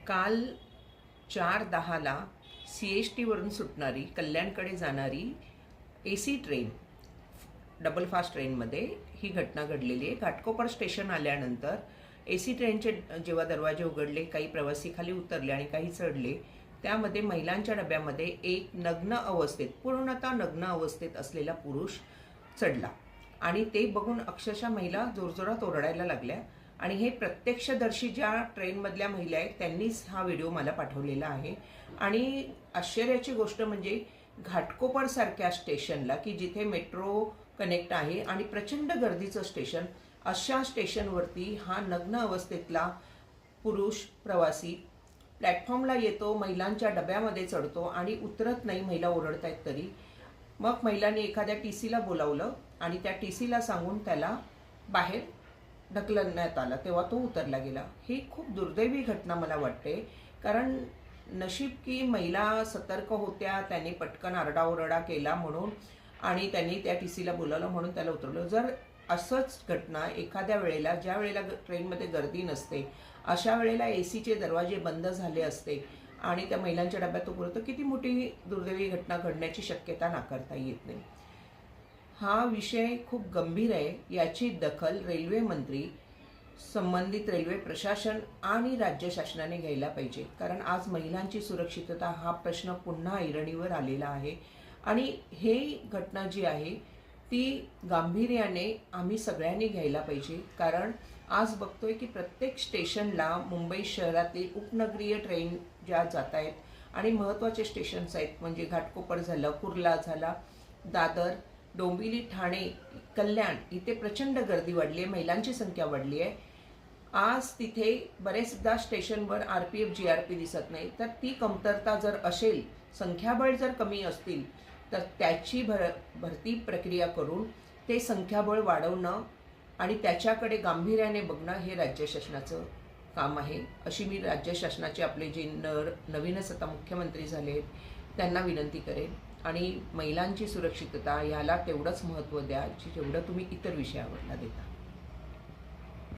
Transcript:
काल 4:10ला CST वरून सुटणारी कल्याणकडे जाणारी AC ट्रेन डबल फास्ट ट्रेनमध्ये ही घटना घडलेली आहे। घाटकोपर स्टेशन आल्यानंतर AC ट्रेनचे जेव्हा दरवाजे उघडले, काही प्रवासी खाली उतरले आणि काही चढले, त्यामध्ये महिलांच्या डब्यामध्ये एक नग्न अवस्थेत, पूर्णतः नग्न अवस्थेत असलेला पुरुष चढला आणि ते बघून अक्षरशः महिला जोरजोरात ओरडायला लागल्या। आणि हे प्रत्यक्षदर्शी ज्या ट्रेनमधल्या महिला आहेत त्यांनीच हा व्हिडिओ मला पाठवलेला आहे। आणि आश्चर्याची गोष्ट म्हणजे घाटकोपर सारख्या स्टेशनला, की जिथे मेट्रो कनेक्ट आहे आणि प्रचंड गर्दीचं स्टेशन, अशा स्टेशनवरती हा नग्न अवस्थेतला पुरुष प्रवासी प्लॅटफॉर्मला येतो, महिलांच्या डब्यामध्ये चढतो आणि उतरत नाही। महिला ओरडतायत तरी मग महिलांनी एखाद्या TCला बोलावलं आणि त्या TCला सांगून त्याला बाहेर ढकलण्यात आला, तेव्हा तो उतरला गेला। ही खूप दुर्दैवी घटना मला वाटते, कारण नशीब की महिला सतर्क होत्या, त्यांनी पटकन आरडाओरडा केला म्हणून आणि त्यांनी त्या TCला बोलावलं म्हणून त्याला उतरवलं। जर असंच घटना एखाद्या वेळेला, ज्या वेळेला ट्रेनमध्ये गर्दी नसते, अशा वेळेला ACचे दरवाजे बंद झाले असते आणि त्या महिलांच्या डब्यात उतरलं, तर किती मोठी दुर्दैवी घटना घडण्याची शक्यता नाकारता येत नाही। हा विषय खूप गंभीर आहे, याची दखल रेल्वे मंत्री, संबंधित रेल्वे प्रशासन आणि राज्य शासनाने घ्यायला पाहिजे। कारण आज महिलांची सुरक्षितता हा प्रश्न पुन्हा ऐरणीवर आलेला आहे आणि हे घटना जी आहे ती गांभीर्याने आम्ही सगळ्यांनी घ्यायला पाहिजे। कारण आज बघतोय की प्रत्येक स्टेशनला मुंबई शहरातील उपनगरीय ट्रेन ज्या जात आहेत आणि महत्त्वाचे स्टेशन्स आहेत, म्हणजे घाटकोपर झालं, कुर्ला झाला, दादर, डोंबिवली, ठाणे, कल्याण, इथे प्रचंड गर्दी वाढली आहे, महिलांची संख्या वाढली आहे। आज तिथे बरेचदा स्टेशनवर RPF GRP दिसत नाही, तर ती कमतरता जर असेल, संख्याबळ जर कमी असतील, तर त्याची भरती प्रक्रिया करून ते संख्याबळ वाढवणं आणि त्याच्याकडे गांभीर्याने बघणं हे राज्य शासनाचं काम आहे, अशी मी राज्य शासनाचे आपले जे नवीनच आता मुख्यमंत्री झाले आहेत त्यांना विनंती करेन। आणि महिलांची सुरक्षितता याला तेवढंच महत्त्व द्या जेवढं तुम्ही इतर विषयावरला देता।